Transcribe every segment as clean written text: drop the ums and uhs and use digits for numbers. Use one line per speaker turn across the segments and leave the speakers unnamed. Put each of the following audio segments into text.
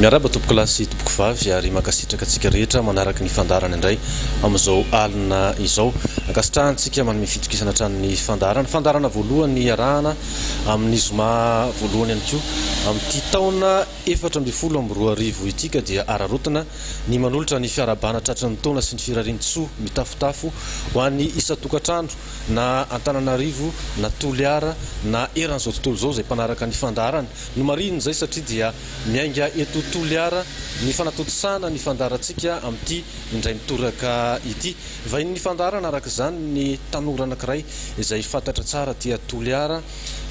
miaraba tompoko lasy tompoko vavy ary makasitraka antsika rehetra manaraka ny fandarana indray amin'izao alina izao. Ankasitrahantsika manome fitokisana hatramin'ny fandarana voalohany arahana amin'ny zoma voalohany ihany koa amin'ity taona 2024 ity ka dia ararotana ny manolotra ny fiarabana tratran'ny taona sy ny firarian-tsoa mitafotafo ho an'ny isa-tokantrano na Antananarivo na Toliara na eran'izao tontolo izao izay mpanaraka ny fandarana no mariny izay satria dia miainga eto Toliara ny fanatotosana ny fandarantsika amin'ity indray mitoraka ity. Vahiny ny fandarana araka izany ny tanora anankiray izay fantatra tsara tia Toliara,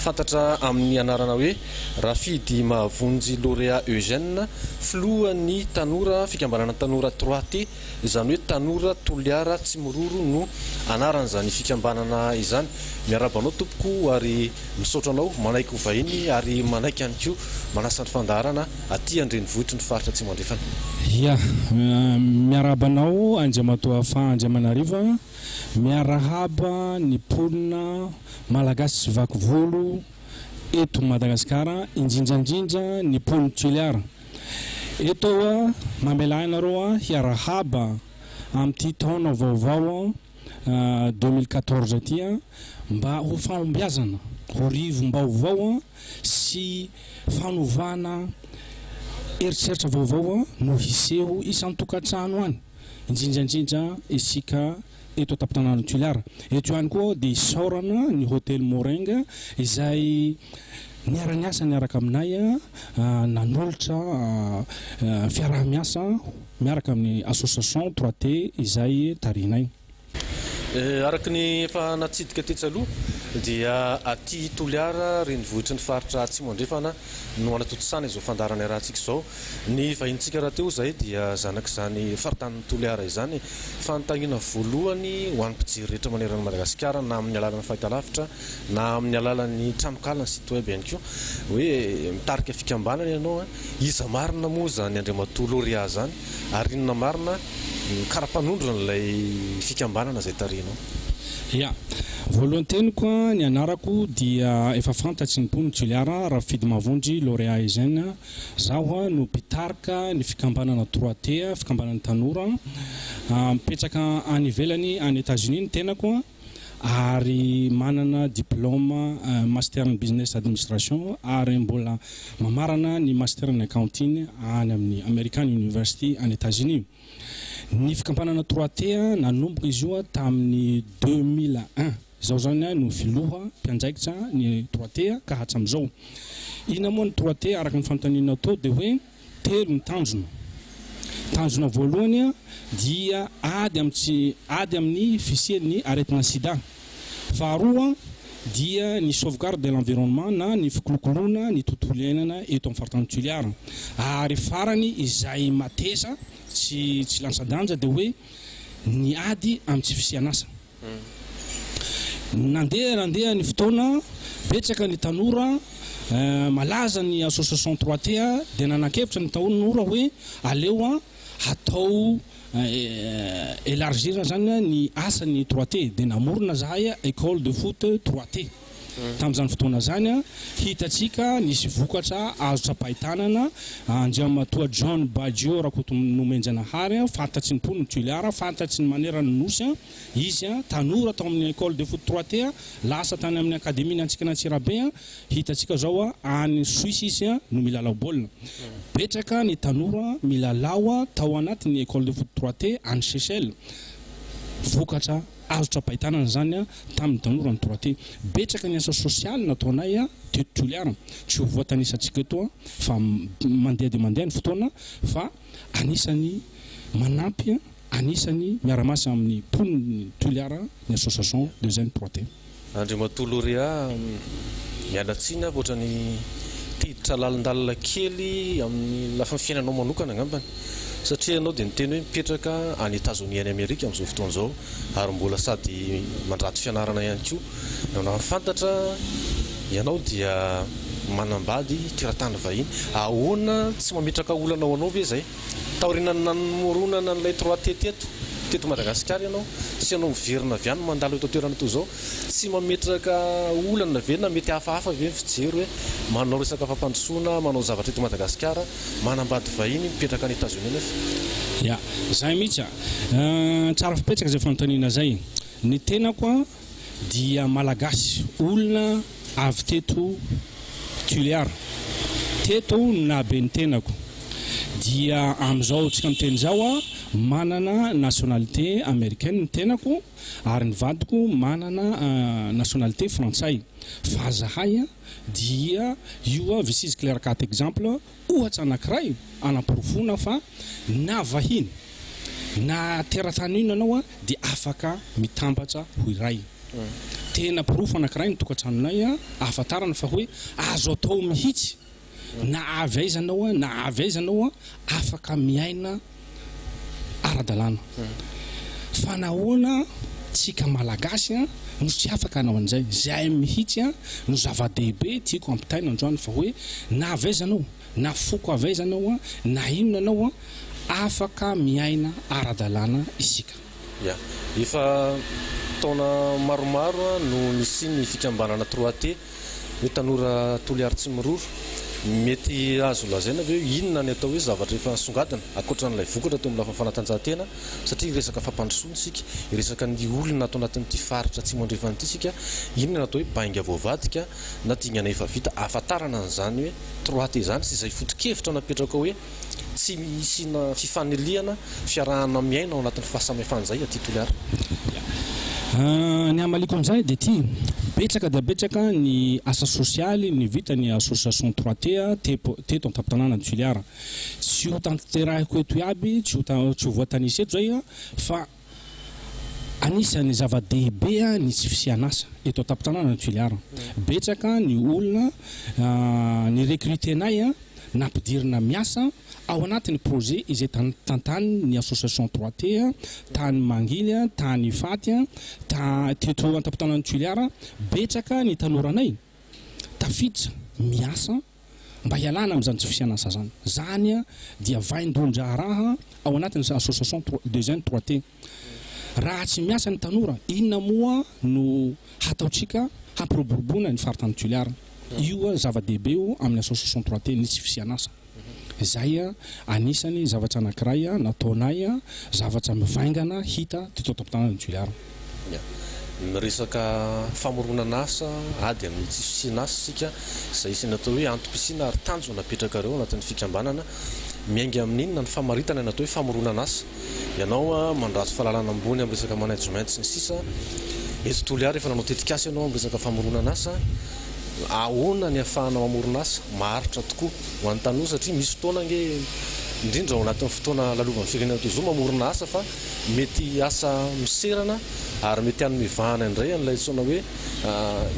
fantatra amin'ny anarana hoe Rafidy Mavonjy Lauréat Eugène, filohan'ny tanora fikambanana tanora 3T, izany hoe tanora Toliara tsy miroro no anaran'izany fikambanana izany. Miarabanao tompoko ary misaotra anao manaiky ho vahiny ary manaiky ihany koa manasa ny fandarana aty andrenivohitry ny faritra tsy mandrefana.
Ya, miarabanao Andriamatoa Andriamanarivo, miarahaba ny mponina malagasy sy vakivolo eto Madagasikara, indrindrandrindra ny mponina Toliara. Eto mamela anareo hiarahaba amin'ity taona vaovao 2014 ity mba ho fahombiazana ho rivo mbaovao sy fanovana eritreritra vaovao no hiseho isan-tokantrano any indrindrandrindra isika eto tapitanana Toliara. Eto ihany koa dia isaorana ny hôtel Morenga izay niara-niasa niaraka aminay nanolotra fiaraha-miasa miaraka amin'ny association 3T izay tarinay.
Araka ny efa natsidika tetsaloha dia aty Toliara renivohitry ny faritra tsy mandrefana no anatotosana izao fandarana rahantsika izao. Ny vahintsika raha teo izay dia zanak'izany faritanin'ny Toliara izany fanontaniana voalohany ho an'ny mpijery rehetra manerana Madagasikara na amin'ny alalan'ny fahitalavitra na amin'ny alalan'ny tranokalana sy site web ihany koa hoe mitarika fikambanana ianao iza marina moa zany Andriamatoa Lauréat zany ary inona marina karapanondro n'ilay fikambanana izay tarinao.
Ya, voalohany teniko ny anarako dia efa fantatry ny mponina Toliara Rafidy Mavonjy Lauréat Eugène. Zaho no mpitarika ny fikambanana 3T, fikambanana tanora mipetraka any ivelany any États-Unis ny tenako ary manana diplôme master in business administration ary mbola mamarana ny master in accounting any amin'ny American University any États-Unis. Ny fikambanana 3T nanomboka izy io tamin'ny 2001. Izao zany no filoha mpianjaikitra ny 3T ka hatramin'izao. Ina moa ny 3T araka ny fanontaniana tao dia hoe telo ny tanjona. Tanjona voalohany dia ady amin'ny fisian'ny aretina sida. Faharoa dia ny sauvegarde de l'environnement na ny fikolokoloana ny tontolo iainana eto amin'ny faritany Toliara. Ary farany izay mateza tsy lansa-danja dia hoe ny ady amin'ny tsy fisianasa. Nandeha ny fotoana betsaka ny tanora malaza ny association 3T dia nanakevitra ny tanora hoe aleo hatao élargir zany ny asan'ny 3T dia namorona zahay école de foot 3T. Tamin'izany fotoana zany hitatsika nisy vokatra azo trapahitanana Andriamatoa John Badio rakoto nomenjanahary fantatsy ny mponina Toliara, fantatsy ny manerana nosy izy tanora tao amin'ny école de foot 3T lasa tany amin'ny akademia antsika Antsirabe hitatsika zao any Suisse izy no milalao baolina. Betsaka ny tanora milalao tao anatin'ny école de foot 3T any Seychelles. Vokatra azo trapahitanana zany tamin'ny tanora ny 3T. Betsaka ny asa sosialy nataonay teto Toliara. Tsy ho voatanisantsika eto fa mandeha dia mandeha ny fotoana fa anisany manampy anisany miaramasa amin'ny mponina Toliara ny association de jeunes 3T.
Andriamatoa Lauréat mialatsina voatra ny tiditra lalindalina kely amin'ny lafiny fiainanao manokana angambany satria ianao dia niteny hoe mipetraka any États-Unis any Amerika amin'izao fotoana izao ary mbola sady mandrato fianarana ihany koa. Na fantatra ianao dia manambady tiratany vahiny ahoana tsy mametraka olana ho anao ve zay taoriana namoronana n'ilay 3T teto Madagasikara ianao sy ianao miverina avy any mandalo eto toerana toy izao tsy mametraka olana ve na mety hafahafa ve ny fijery hoe manao resaka fampandrosoana manao zavatra eto Madagasikara manambady vahiny mipetraka any États-Unis nefa
ya zay mihitsy tsara fipetraka zay fanontaniana zay ny tenako dia malagasy olona avy teto Tuléar teto nabe ny tenako dia am'izao tsika miteny zao manana nationalité américaine ny tenako ary ny vadiko manana nationalité frantsay fa zahay dia io visise clair 4 exemple ohatra anankiray anamporofona fa na vahiny na teratany ino anao dia afaka mitambatra ho iray tena porofo anankiray ny tokantranonay ahafantarana fa hoe azo atao mihitsy na avy aizanao na avy aizanao afaka miaina ara-dalàna fa nahoana tsika malagasy no tsy afaka anao an'izay zay mihitsy no zava-dehibe tiako ampitaina androany fa hoe na avy aizanao na foko avy aizanao na inona anao afaka miaina ara-dalàna isika
ya efa taona maromaro no nisy ny fikambanana 3T hoe tanora Toliara tsy miroro mety azo lazaina hoe inona ny atao hoe zavatra efa songadina akoatran'ilay vokatra teo amin'ny lafiny fanatanjahantena satria resaka fampandrosoana isika resaka ny olona atao anatin'ity faritra tsy mandrefana ity isika inona ny atao hoe bainga voavadika na dingana efa vita ahafantarana an'izany hoe 3T zany sy izay foto-kevitra napetraka hoe tsy misy na fifaniliana fiarahana miaina ao anatin'ny fahasamihafana izay aty Toliara
ny amaliko an'izay dia ty betsaka dia betsaka ny asa sosialy ny vita ny association 3T teto an-tampon-tanàna ny Toliara tsy ho tanterahiko eto iaby tsy ho voatanisy eto zay fa anisany zava-dehibe ny tsy fisianasa eto an-tampon-tanàna ny Toliara betsaka ny olona ny recrutenay nampidirina miasa ao anatin'ny projet izay tantany ny association 3T tany Mangily tany Faty teto an-tampon-tanàna ny Toliara betsaka ny tanoranay tafiditra miasa mba hialana amin'izany tsy fisianasa zany dia vaindondra raha ao anatin'ny association 3T raha tsy miasa ny tanora inona moa no hataotsika hampiroboroboana ny faritany Toliara io zava-dehibe amin'ny association 3T ny tsy fisianasa zay anisany zavatra anankiray nataonay zavatra mivaingana hita teto an-tampon-tanàna ny Toliara
resaka famoronana asa ady amin'ny tsy fisianasa sika izay sy natao hoe antom-pisina ary tanjo napetraka reo anatin'ny fikambanana miainga amin'inona ny famaritana natao hoe famoronana asa ianao mandraso fahalalana ambony amin'ny resaka management sy ny sisa eto Toliara efa nanao tetikasa ianao amin'ny resaka famoronana asa ahoana ny ahafahana mamorona asa maharitra tokoa ho an'ny tanoa satria misy fotoana nge indrindra ao anatin'ny fotoana lalovan'ny firenena toy izao mamorona asa fa mety asa miserana ary mety hanome vahana indray an'ilay tsaona hoe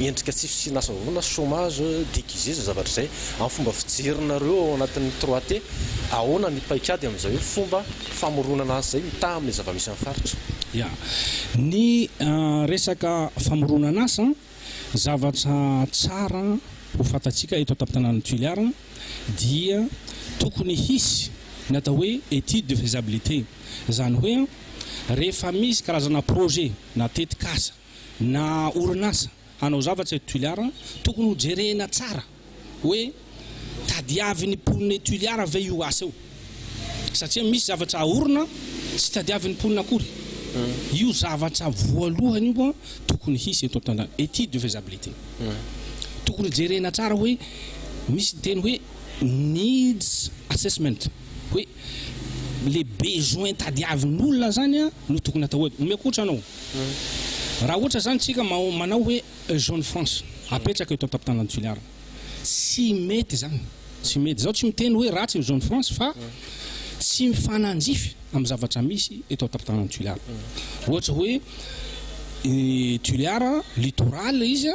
endrika tsy fisiana asa vavona chômage déguisé zay zavatra izay amin'ny fomba fijerinareo ao anatin'ny 3T ahoana ny paikady amin'izay hoe fomba famoronana asa zay mitaha amin'ilay zava-misy amin'ny faritra
ya ny resaka famoronana asa zavatra tsara ho fantatsika eto an-tampon-tanàna ny Toliara dia tokony hisy ny atao hoe étude de faisabilité zany hoe rehefa misy karazana projet na tetikasa na orinasa hanao zavatra eto Toliara tokony ho jerena tsara hoe tadiavin'ny mponina eto Toliara ve io asa io satria misy zavatra ahorina tsy tadiavin'ny mponina akory io zavatra voalohany io tokony hisy eto an-tanàna étude de faisabilité tokony jerena tsara hoe misy teny hoe needs assessment hoe les besoins tadiavin'olona zany no tokony atao eto miakotra anao raha ohatra zany tsika manao hoe Jeune France apetraka eto an-tampon-tanàna ny Toliara tsy mety zany tsy mety zao tsy miteny hoe ratsy ny Jeune France fa tsy mifananjify amin'ny zavatra misy eto an-tampon-tanàna ny Toliara ohatra hoe Toliara littoral izy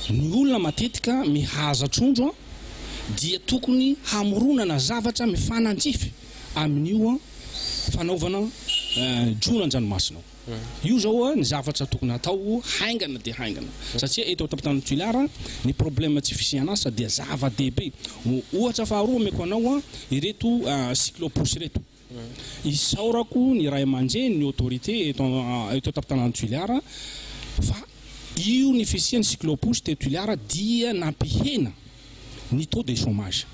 ny olona matetika mihaza trondro dia tokony hamoronana zavatra mifananjify amin'io fanaovana dronan-dranomasina io zao ny zavatra tokony atao haingana dia haingana satria eto an-tampon-tanàna ny Toliara ny problème tsy fisianasa dia zava-dehibe ohatra faharoa meko anao ireto cyclopousse reto isaorako ny ray aman-dreny ny autorité eto an-tampon-tanàna ny Toliara fa io ny fisian'ny cyclopousse teto Toliara dia nampihena ny taux de chômage.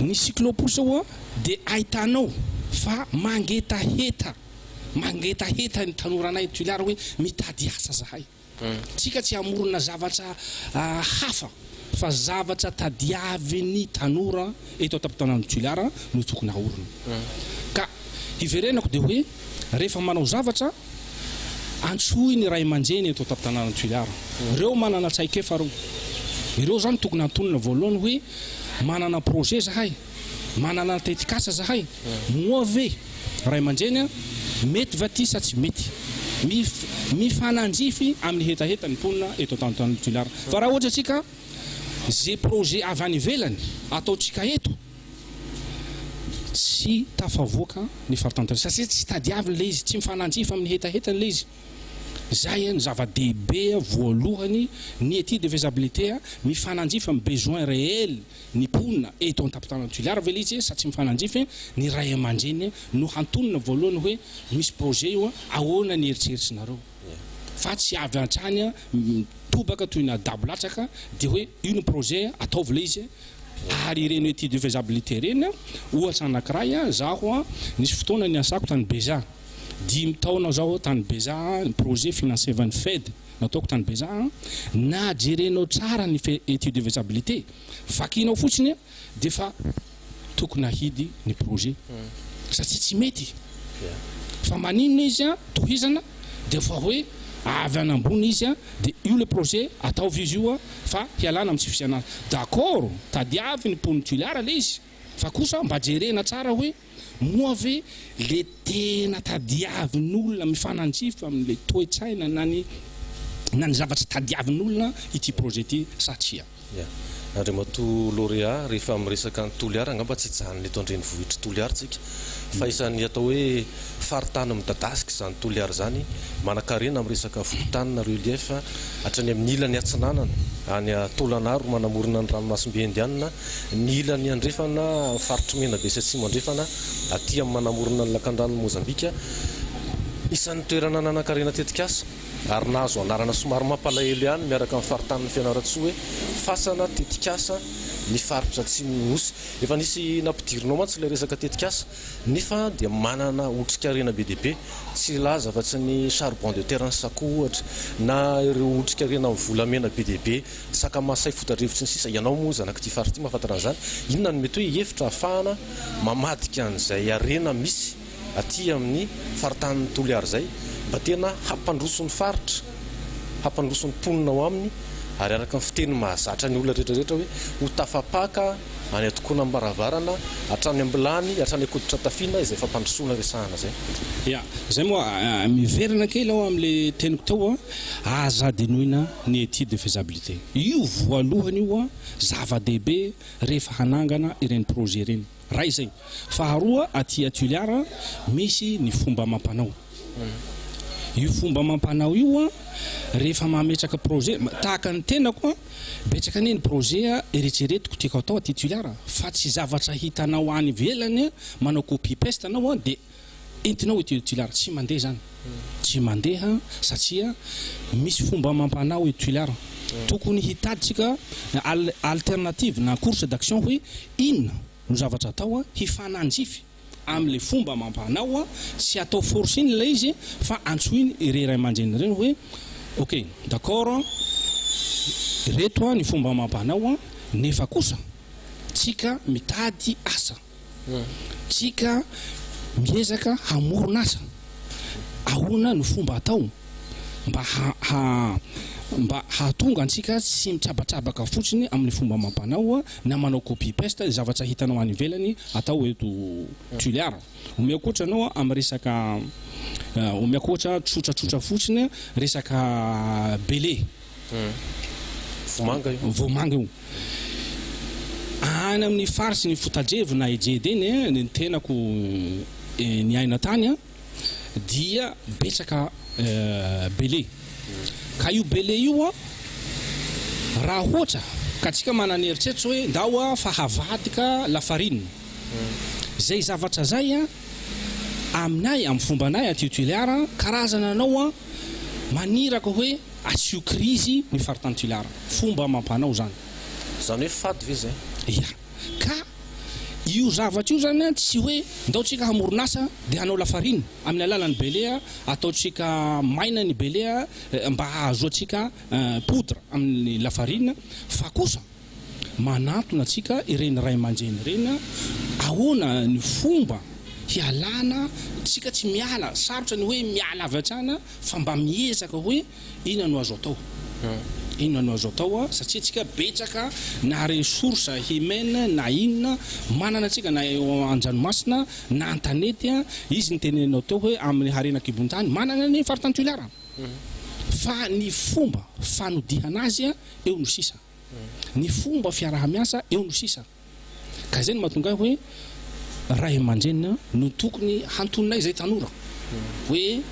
Ny cyclopousse oa de aitanao fa mangetaheta ny tanoranay Tuileara hoe mitady asa zahay. Tsika tsy amorona zavatra hafa fa zavatra tadiavin'ny tanora eto an-tampon-tanàna Tuileara no tokony ahorona. Ka iverenako de hoe rehefa manao zavatra antsoy ny ray aman-dreny eto an-tampon-tanàna Tuileara. Ireo manana tsaikefa reo. Ireo zany tokony antonona voalohany hoe manana projet zahay, manana tetikasa zahay. Moa ve ray aman-dreny mety va ty sa tsy mety mifananjify amin'ny hetaheta ny mponina eto an-tampon-tanàna Tuileara. Fa raha ohatra tsika ze projet avy any ivelany ataotsika eto tsy tafavoaka ny faritantana satria tsy tadiaviny le izy, tsy mifananjifa amin'ny hetaheta le izy. Zay ny zava-dehibe voalohany ny étude de faisabilité mifananjifa amin'ny besoin réel ny mponina eto an-tampon-tanàna Tuileara ve le izy sa tsy mifananjify ny ray aman-dreny no hantonona voalohany hoe misy projet io ahoana ny eritreritsinareo fa tsy avy antrany tobaka toy na dabolatsaka de hoe io ny projet ataovy le izy ary ireny étude de faisabilité reny ohatra anankiray zaho nisy fotoana ny asako tany Beja 10 taona zao tany Beja projet financé van Fed nataoko tany Beja na jerenao tsara ny étude de faisabilité vakinao fotsiny de fa tokony ahidy ny projet satria tsy mety fa maninona izy tohizana de fa hoe avy anambony izy de io le projet ataovy izy io fa hialana amin'ny tsy fisiana d'accord tadiavy ny mponina Tuileara le izy fa kosa mba jerena tsara hoe moa ve le tena tadiavin'olona mifananjifa amin'le toe-tsaina na ny zavatra tadiavin'olona ity projet ty satria.
Andriamato lauréat rehefa miresaka ny Toliara angamba tsy hijanona eto an-drenivohitra Toliara tsika fa isan'ny atao hoe faritany midadasika zany Toliara zany manan-karena amin'ny resaka fokontany na relief hatrany amin'ny ilany atsinanana any Tolanaro manamorona ny ranomasimbe indianina ny ilany andrefana faritry mena be sy atsimo andrefana aty amin'ny manamorona ny lakan-drano Mozambika isan'ny toerana nanan-karena tetikasa ary nahazo anarana somary mampalahelo ihany miaraka amin'ny faritany Fianarantsoa hoe fasana tetikasa ny faritra Atsimon'Nosy. Efa nisy nampidirinao mantsy ilay resaka tetikasa nefa dia manana otrikaina be dia be tsy laza fa tsy ny charbon de terre ny sako ohatra na ireo otrikaina amin'ny volamena be dia be sakamasay fotadrevitra ny sisa ianao moa zanak'ity faritra ity mahafantatra an'izany inona no mety hoe hevitra ahafahana mamadika an'izay arena misy aty amin'ny faritany Toliara zay mba tena hampandroso ny faritra hampandroso ny mponina ao aminy ary araka ny fiteny mahazatra ny olona rehetrarehetra hoe ho tafapaka any atokoana amin'ny baravarana hatrany ambilany hatrany akoditra tafina izay fampandrosoana resahana zay.
Ya zay moa miverina kely ao amin'le teniko tao azadinoina ny étude de faisabilité io voalohany io zava-dehibe rehefa hanangana ireny projet ireny ray zay. Faharoa aty Tuileara misy ny fomba amam-panao. Io fomba amam-panao io rehefa mametraka projet tahaka ny tenako betsaka ny projet eritreretiko tiako atao aty Tuileara fa tsy zavatra hitanao any ivelany manao copy paste anao de entinao ety Tuileara tsy mandeha zany tsy mandeha satria misy fomba amam-panao ety Tuileara tokony hitaditsika alternative na course d'action hoe inona no zavatra atao hifananjify am'le fomba amam-panao tsy atao forcing le izy fa antsoiny iray aman-dreny reny hoe ok d'accord reto ny fomba amam-panao nefa kosa tsika mitady asa tsika miezaka hamorona asa ahoana ny fomba atao mba hahatonga antsika tsy mitsabatsabaka fotsiny amin'ny fomba amam-panao na manao copy paste zavatra hitanao any ivelany atao eto Tuileara. Omiakoatra anao amin'ny resaka omiakoatra tsotratsotra fotsiny resaka bele vomanga io any amin'ny farsy ny fotadrevo na ejedeny ny tenako ny aina tany dia betsaka bele ka io bele io raha ohatra ka tsika manana eritseritra hoe ndao fa havadika lafarine zay zavatra zay aminay amin'ny fombanay aty Tuileara karazana anao maniraka hoe asio krizy ny faritany Tuileara fomba amam-panao zany
zany hoe fady ve zay
ia ka io zavatra io zany tsy hoe ndaotsika hamoronasa dia hanao lafarina amin'ny alalany belea ataotsika maina ny belea mba hahazoatsika poudre amin'ny lafarina fa kosa manatona atsika ireny ray aman-dreny ireny ahoana ny fomba hialana tsika tsy miala sarotra ny hoe miala avy hatrana fa mba miezaka hoe inona no azo atao inona no azo atao satria tsika betsaka na ressource humaine na inona manana tsika na eo an-dranomasina na an-tanety izy ny tenenao teo hoe amin'ny harenak'ibon-tany manana ny faritany-toliara fa ny fomba fanodihana azy eo no sisa ny fomba fiaraha-miasa eo no sisa ka zay no mahatonga hoe ray aman-dreny no tokony hantononay zay tanora hoe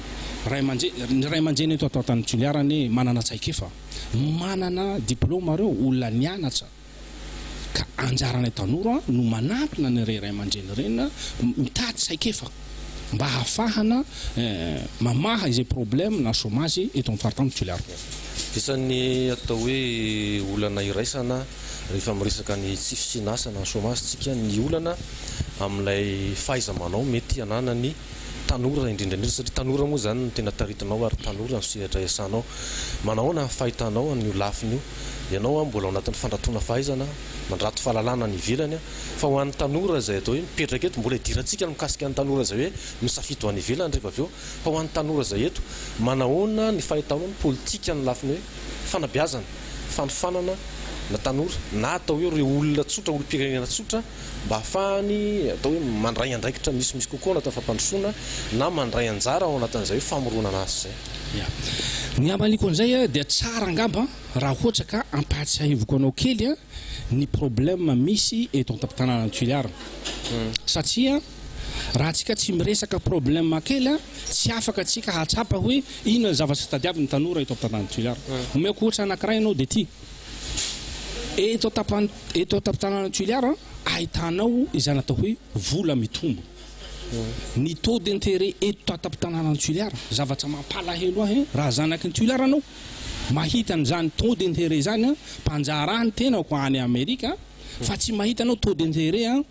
ny ray aman-dreny eto atao tany-toliarany manana tsaikefa manana diplôma reo olona nianatra ka anjaranay tanora no manatona ny ray aman-dreny reny mitady tsaikefa mba hafahana mamaha izay problème na chômage eto amin'ny faritany-toliara
isan'ny atao hoe olana iraisana rehefa miresaka ny tsy fisinasa na chômage tsika ny olana amin'ilay fahaiza-manao mety hanana ny tanora indrindra satria tanora moa zany tena taritinao ary tanora ny sehatra iasanao manahoana fahitanao an'io lafiny io ianao mbola ao anatin'ny fandratona fahaizana mandrato fahalalana ny ivelany fa ho an'ny tanora zay atao hoe mipetraka eto mbola hidirantsika no mikasika ny tanora zay hoe misafito any ivelany rehefa avy eo fa ho an'ny tanora zay eto manahoana ny fahitanao ny politika ny lafiny hoe fanabeazana fanofanana na tanora na atao hoe reo olona tsotra olo-pirenena tsotra mba hafahany atao hoe mandray andraikitra misy kokoa anatin'ny fampandrosoana na mandray anjara ao anatin'izay hoe famoronana azy zay
ny amaliko an'izay dia tsara angamba raha ohatra ka ampatsiahivoko anao kely ny problème misy eto an-tapin-tanàna Toliara satria raha antsika tsy miresaka problème kely tsy afaka antsika hatsapa hoe inona zavatra tadiavin'ny tanora eto am-tanàna Toliara omeko ohatra anankiray ianao dia ty eto an-tapin-tanàna Toliara ahitanao izany atao hoe vola mitombo ny taux d'intérêt eto an-tapin-tanàna Toliara zavatra mampalahelo raha zanaky ny Toliara anao mahita an'izany taux d'intérêt zany mpanjarahany tena ko any Amerika fa tsy mahita anao taux d'intérêt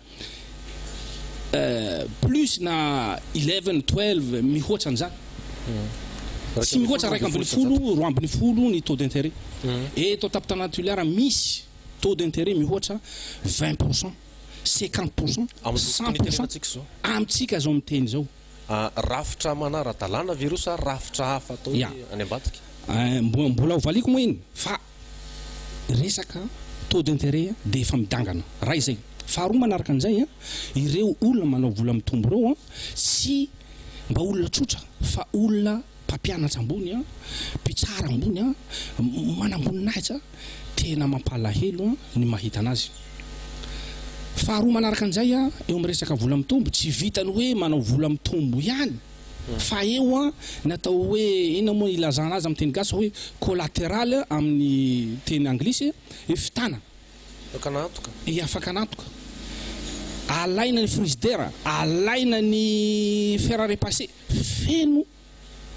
plus na 11 12 mihoatra an'izany tsy mihoatra 2.10 2.10 ny taux d'intérêt eto an-tapin-tanàna Toliara misy taux d'intérêt mihoatra 20%, 50%, 100% amitsika zao miteny zao.
Rafitra manara-dalàna vireo sa rafitra hafa atao any ambadika?
Mbola hovaliko moa iny fa resaka taux d'intérêt dia efa midangana raha izay. Faharoa manaraka an'izay ireo olona manao vola mitombo reo sy mba olona tsotra fa olona mpampianatra ambony mpitsara ambony manamboninahitra tena mampalahelo ny mahita anazy. Faharoa manaraka an'izay eo amin'ny resaka vola mitombo tsy vitany hoe manao vola mitombo ihany fa eo natao hoe ina moa ilazana azy amin'ny teny gasy hoe collatéral amin'ny teny anglisy fitana afaka anatoka alaina ny frigidaire alaina ny fer à repasser feno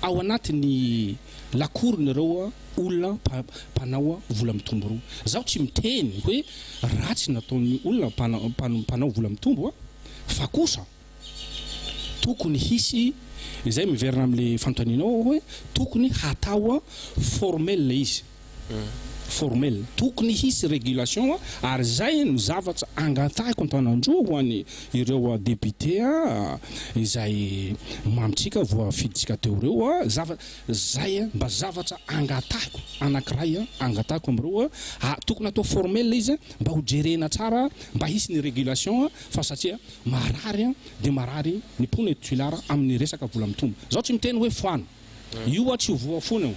ao anatiny lakorony reo olona mpanao vola mitombo reo. Zaho tsy miteny hoe ratsy nataon'ny olona mpanao vola mitombo fa kosa tokony hisy izay miverina amin'le fanontanianao hoe tokony hatao formel izy formel tokony hisy régulation ary zay ny zavatra angatahiko antanandroa ho an'ny ireo député izay mamitsika voafiditsika teo reo zay mba zavatra angatahiko anankiray angatahiko amreo tokony atao formel izy mba ho jerena tsara mba hisy ny régulation fa satria marary dia marary ny pona eto Toliara amin'ny resaka vola mitombo. Zao tsy miteny hoe foana io tsy voafona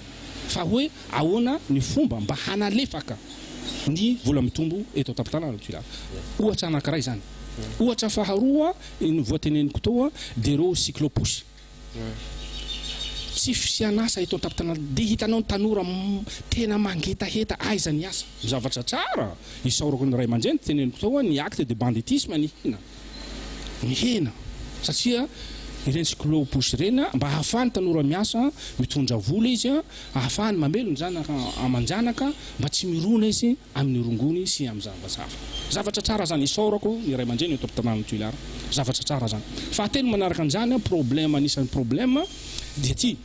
fa hoe ahoana ny fomba mba hanalefaka ny vola mitombo eto an-tapin-tanàna Toliara. Ohatra anankiray zany. Ohatra faharoa ny voateneniko tao dia reo cyclopouche. Tsy fisianasa eto an-tapin-tanàna dia hitanao ny tanora tena mangetaheta aiza ny asa zavatra tsara isaorako ny ray aman-dreny teneniko tao ny acte de banditisme ny hena satria ireny cyclopouche ireny mba ahafahany tanora miasa mitondra vola izy ahafahany mamelony zanaka amanjanaka mba tsy mirona izy amin'ny rongony sy amin'ny zavatra tsara zany isaorako ny ray aman-dreny eto ampitanàna Tuilara zavatra tsara zany fahatelo manaraka an'izany problème anisan'ny problème dia ty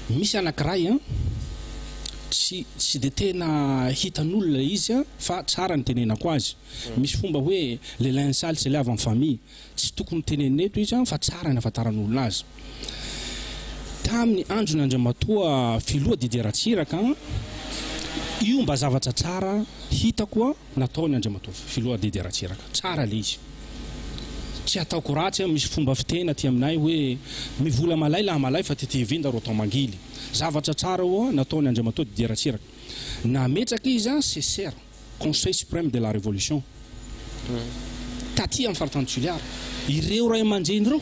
misy anankiray tsy dia tena hitan'olona izy fa tsara ny tenenako azy misy fomba hoe le linge sale c'est lave en famille tsy tokony teneneto izy fa tsara ny afantaran'olona azy tamin'ny andro ny Andriamatoa filoha Didier Ratsiraka io mba zavatra tsara hitako nataony Andriamatoa filoha Didier Ratsiraka tsara le izy tsy ataoko ratsy misy fomba fitena ty aminay hoe mivola malay laha malay fa titevenda ro atao mangily zavatra tsara io nataony Andriamatoa Didier Ratsiraka nametraka izy CSR Conseil suprême de la révolution taty amin'ny faritany Tuilara ireo ray aman-dreny reo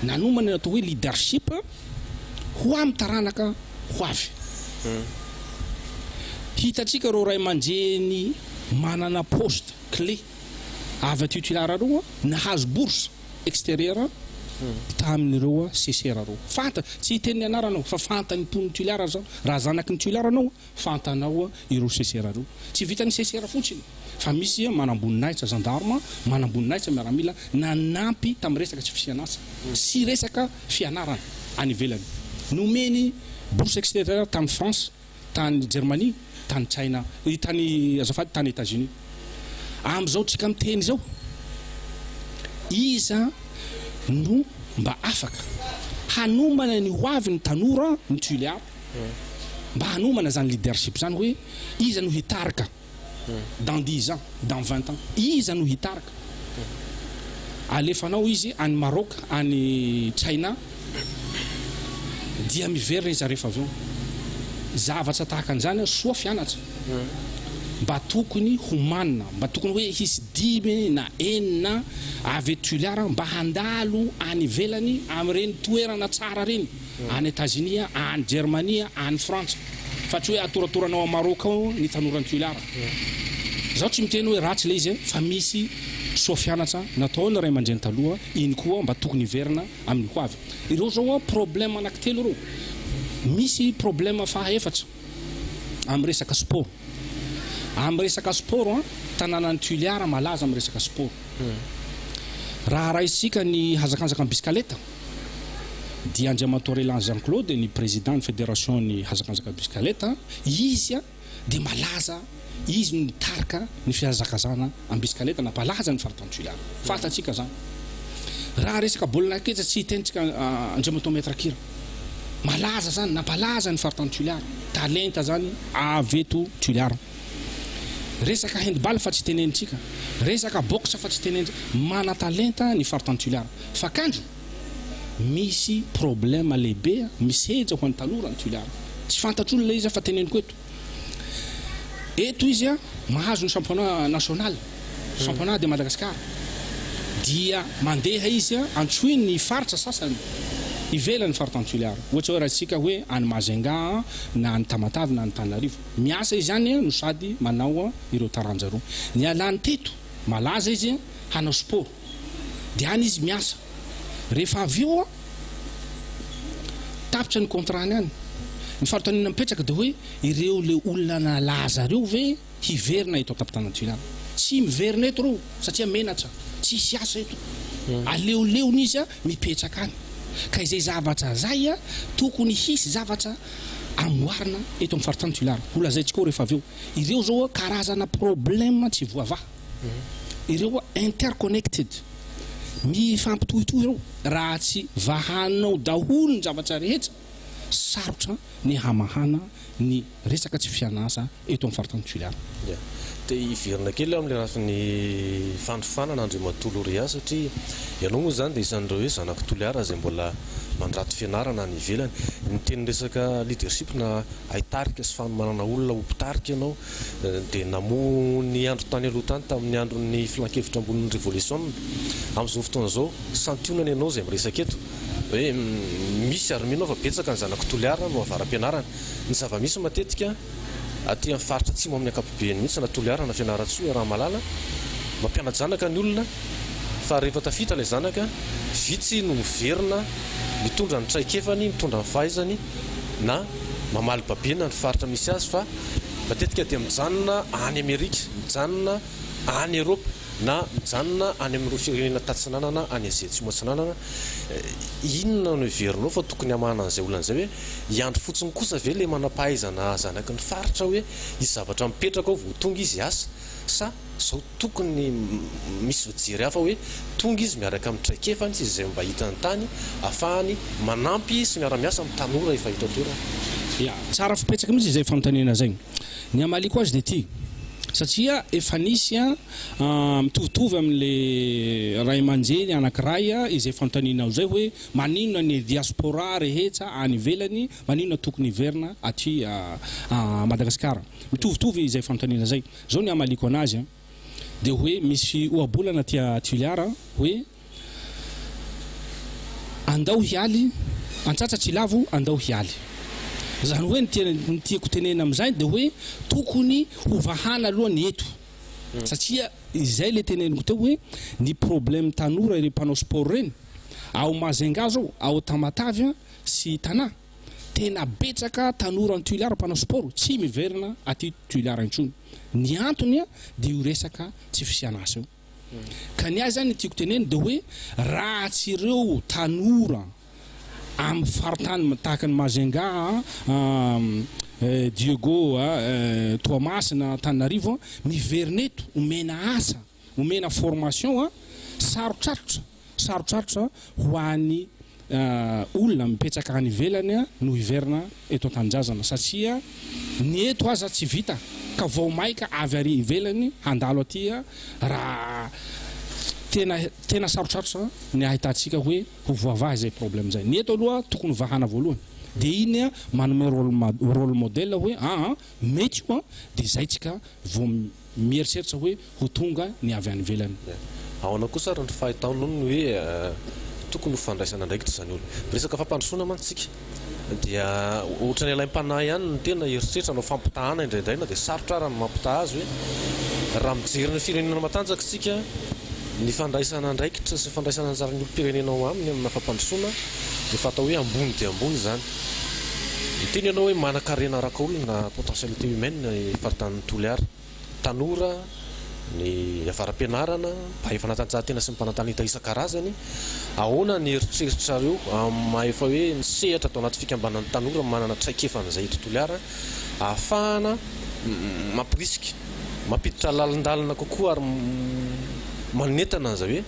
nanomana atao hoe leadership ho amin'ny taranaka ho avy hitatsika reo ray aman-dreny manana poste clé avy aty Tuilara reo nahazo bourse extérieure tamin'ireo CSR reo fanta tsy hiteny anaranao fa fantany pon'ny Tuilara zao raha zanaky ny Tuilara anao fantanao ireo CSR reo tsy vitany CSR fotsiny fa misy manamboninahitra gendarme manamboninahitra miaramila nanampy tamin'ny resaka tsy fianasa sy resaka fianarana any ivelany nomeny bourse extérieure tany France tany Germanie tany China tany azafady tany États-Unis am'izao tsika miteny zao iza no mba afaka hanomana ny hoavy ny tanora ny Tuilara mba hanomana zany leadership zany hoe iza no hitarika dans 10 ans dans 20 ans iza no hitarika alefanao izy any Maroc any China dia miverina izy rehefa avy eo zavatra tahaka an'izany soa fianatra mba tokony homanina mba tokony hoe hisy 10 na enina avy Tuilara mba handalo any ivelany amin'ireny toerana tsara reny any États-Unis any Germanie any France fa tsy hoe atoratoranao a Maroc ao ny tanorany Tuilara zao tsy miteny hoe ratsy le izy fa misy soa fianatra nataony ray aman-dreny taloha iny koa mba tokony hiverina amin'ny hoavy ireo zao problème anankitelo reo misy problème fahaefatra amin'ny resaka sport amin'ny resaka sport tanànan'ny Tuilara malaza amin'ny resaka sport raha raisika ny hazakazaka bisikileta dia Andriamatoa Relan Jean-Claude ny président ny fédération ny hazakazaka bisikileta izy dia malaza izy no nitarika ny fihazakazana amin'ny bisikileta nampalaza ny faritany Tuilara fantatsika zany raha resaka baolina kitra tsy hitentsika Andriamatoa Maître Kira malaza zany nampalaza ny faritany Tuilara talenta zany avy eto Tuilara resaka handball fa tsy tenenitsika resaka boxe fa tsy tenenitsika mana talenta ny faritany Tuilara fa kanjo misy problème lehibe misy ho an'ny tanora ny Tuilara tsy fantatr'olona izy fa teneniko eto izy mahazo ny championnat national championnat de Madagascar dia mandeha izy antsoiny ny faritra sasany ivelany faritany Tuilara ohatra hoe rahatsika hoe any Mazenga na any Tamatavy na any Tananarivo miasa izy any no sady manao ireo taranja roa ny alany teto malaza izy hanao sport dia any izy miasa rehefa avy eo tapitra ny contrat-ny any ny farotanina mipetraka dia hoe ireo le olona nalaza reo ve hiverina eto an-tampon-tanàna Tuilara tsy miverina eto reo satria menatra tsy hisy asa eto aleoleony izy mipetraka any ka izay zavatra zay tokony hisy zavatra amoarina eto amin'ny faritany Tuilara ho lazaintsika koa rehefa avy eo ireo zao karazana problème tsy voavaha ireo interconnected mifampitohitohy ireo raha tsy vahanao daholo ny zavatra rehetra sarotra ny hamahana ny resaka tsy fianasa eto amin'ny faritany Tuilara
dia iverina kely amin'ny rafin'ny fandofanana Andriamatoa Lauréat satria ianao moa zany dia isan'ireo hoe zanaka Tuilara zay mbola mandrato fianarana ny ivelany ny teny resaka leadership na ahitarika sy fanomanana olona ho mpitarika ianao dia namoa ny andro tany aloha tany tamin'ny andron'ny filan-kevitra ambonin'ny révolution amin'izao fotoana zao santionany ianao zay miresaka eto hoe misy ary minao fa betsaka ny zanaka Tuilara no avaram-pianarana ny zava-misy matetika aty amin'ny faritra tsy mo amin'ny ankapobeny mihitsy na Tuilara na Fianaratsoa raha malala mampianatra zanaka ny olona fa rehefa tafita ilay zanaka vitsy no miverina mitondra ny traikefany mitondra ny fahaizany na mamaly babena ny faritra misy azy fa matetika dia mijanona any Amerika, mijanona any Europe na mijanona any amin'ireo firenena tatsinanana any Azia Atsimo atsinanana. Inona no iverinao fa tokony hamana an'izay olona an'izay hoe hiandry fotsiny kosa ve le manam-pahaizana zanaky ny faritra hoe izy zavatra mipetraka ao vao tonga izy asa sa zao tokony misy fijery hafa hoe tonga izy miaraka amin'ny traikefany izy izay mba hitany tany ahafahany manampy sy miara-miasa amin'ny tanora efa hita toerana.
Ya, tsara fipetraka mihitsy izay fanontaniana zay. Ny amaliko azy dia ty satria efa nisy mitovitovy amin'le ray aman-dreny anankiray izay fanontaniana zay hoe maninona ny diaspora rehetra any ivelany, maninona tokony hiverina aty Madagasikara. Mitovitovy izay fanontaniana zay. Zao ny amaliko anazy dia hoe misy ohabolana tia Tuliara hoe andao hialy, antsatsatsy lavo andao hialy. Zany hoe ny tiako tenena amin'izay dia hoe tokony hovahana aloha ny eto satria izay le teneniko teo hoe ny problème tanora ireo mpanao sport reny ao Majunga zao, ao Tamatavy sy Tana tena betsaka tanora ny Tuliara mpanao sport tsy miverina aty Tuliara intsony. Ny antony dia io resaka tsy fisianasa io. Ka ny azy zany tiako tenena dia hoe raha tsy ireo tanora amin'ny faritany tahaka ny Majunga, Diego, Toamasina, Tananarivo miverineto, omena asa, omena formation sarotrarotra ho an'ny olona mipetraka any ivelany no hiverina eto an-tanindrazana satria ny eto aza tsy vita ka vao maika avy ary ivelany handalo aty raha tena sarotrarotra ny ahitantsika hoe ho voavaha izay problème zay. Ny eto aloha tokony vahana voalohany dia iny manome rôle modèle hoe mety io dia zay tsika vao mieritreritra hoe ho tonga ny avy any ivelany.
Ahoana kosa raha ny fahitaonao ny hoe tokony ho fandraisana ndraikitra zany olo. Resaka fampandrosoana mantsika dia ohatra ny alaim-panahy ihany ny tena eritreritra no fampitahana indraindraina dia sarotra raha no mampitaha azy hoe raha mijery ny firenena matanjaka sika ny fandraisana ndraikitra sy fandraisana anjara ny olo-pirenena ao aminy amina fampandrosoana ny fatao hoe ambony dia ambony zany. Miteny ianao hoe manan-karena araka olona potentialité humaine ny faritany Toliara, tanora, ny avaram-pianarana, mpahay fanatanjahantena sy ny mpanantalenta isan-karazany. Ahoana ny eritreritra reo efa hoe ny sehatra atao anaty fikambanan'ny tanora manana traikefana izay eto Toliara ahafahana mampirisika, mampiditra lalindalina kokoa ary manentana aza hoe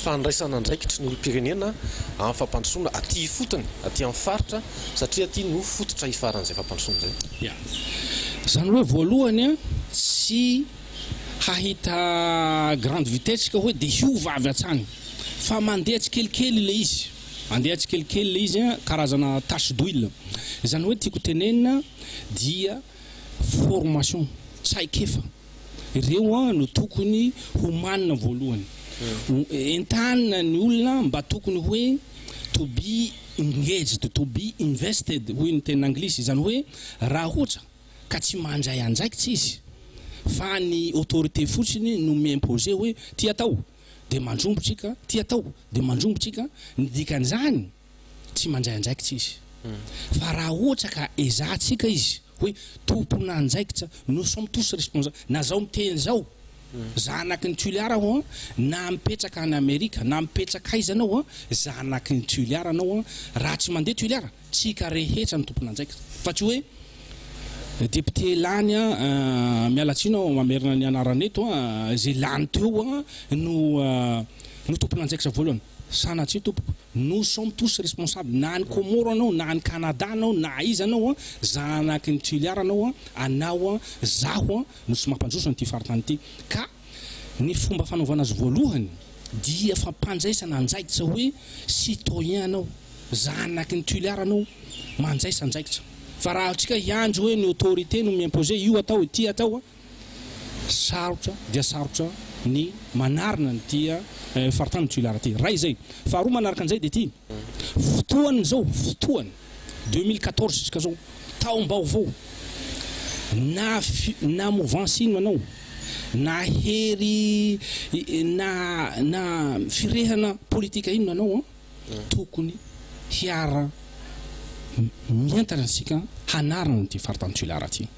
fandraisana ndraikitra ny olo-pirenena amin'ny fampandrosoana aty fotony, aty amin'ny faritra satria aty no fototra hifaran'izay fampandrosoana zay.
Zany hoe voalohany tsy hahita grande vitesse ka hoe dia hiova avy hatrany fa mandeha tsikelikely le izy, mandeha tsikelikely le izy karazana tache d'huile. Zany hoe tiako tenenina dia formation tsaikefa ireo no tokony ho manina voalohany. Entanina ny olona mba tokony hoe to be engaged, to be invested hoy ny teny anglisy. Zany hoe raha ohatra ka tsy mandray andraikitra izy fa ny autorité fotsiny no miimposer hoe ty atao dia mandrombotsika, ty atao dia mandrombotsika, ny dikan'izany tsy mandray andraikitra izy. Fa raha ohatra ka ezahatsika izy hoe tompona andraikitra, nous sommes tous responsables, na zao miteny zao zanaky ny Tuliara ho na mipetraka any Amerika na mipetraka aizanao zanaky ny Tuliara anao raha tsy mandeha Tuliara tsika rehetra ny tompona andraikitra. Fa tsy hoe député lany mialatsina mamerina ny anarana eto zay lany teo no tompona andraikitra voalohany. Sanatsy tompo, nous sommes tous responsables, na ny Comore anao, na ny Canada anao, na izy anao zanaky ny Tuliara anao zaho no sy mampandroso n'ity faritany ity. Ka ny fomba fanaovana azy voalohany dia fampandraisana andraikitra hoe citoyen anao, zanaky ny Tuliara anao mandraisa andraikitra. Fa raha tsika hiandry hoe ny autorité no miimposer io atao ity atao sarotra dia sarotra ny manarina ny tia faritany Tuliara ty. Raha izay. Faharoa manaraka an'izay dia ty fotoany zao, fotoany 2014 tsika zao taom-baovao na mouvance ino anao na hery na firehana politika ino anao tokony hiara mientana ansika hanarana ty faritantsolara ty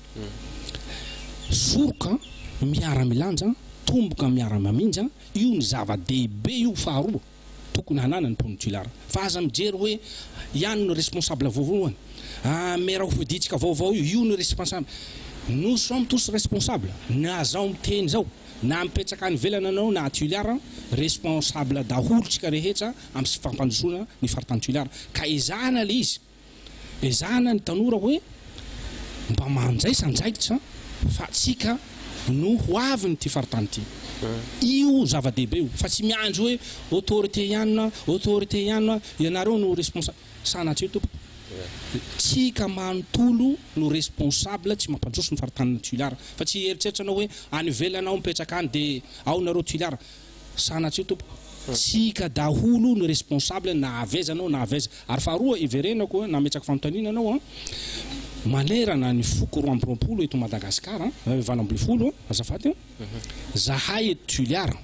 soroka miara milanja tomboka miara maminja io ny zava-dehibe io faharoa tokony hanana ny mponitsolara fa aza mijery hoe ihany no responsable vaovaoany mera hoviditsika vaovao io no responsable nous sommes tous responsables na zao miteny zao na mipetraka any velana anao na toliara responsable daholotsika rehetra amin'ny fampandrosoana ny faritantsolara ka izahana le izy izahana ny tanora hoe mba manjaisandraikitra fa tsika no hoaviny ty faritany ty io zava-dehibe io fa tsy miandro hoe autorité ihany ianareo no responsable sanatry tompo tsika manontolo no responsable tsy mampandroso ny faritany toliara fa tsy eritseritra anao hoe any velanao mipetraka any de ao nareo toliara sanatry tompo tsika daholo no responsable na avezanao na aveza ary faharoa iverenako na metraka fanontaniana anao manerana ny foko 20 eto Madagasikara valamby folo azafady zahay eto toliara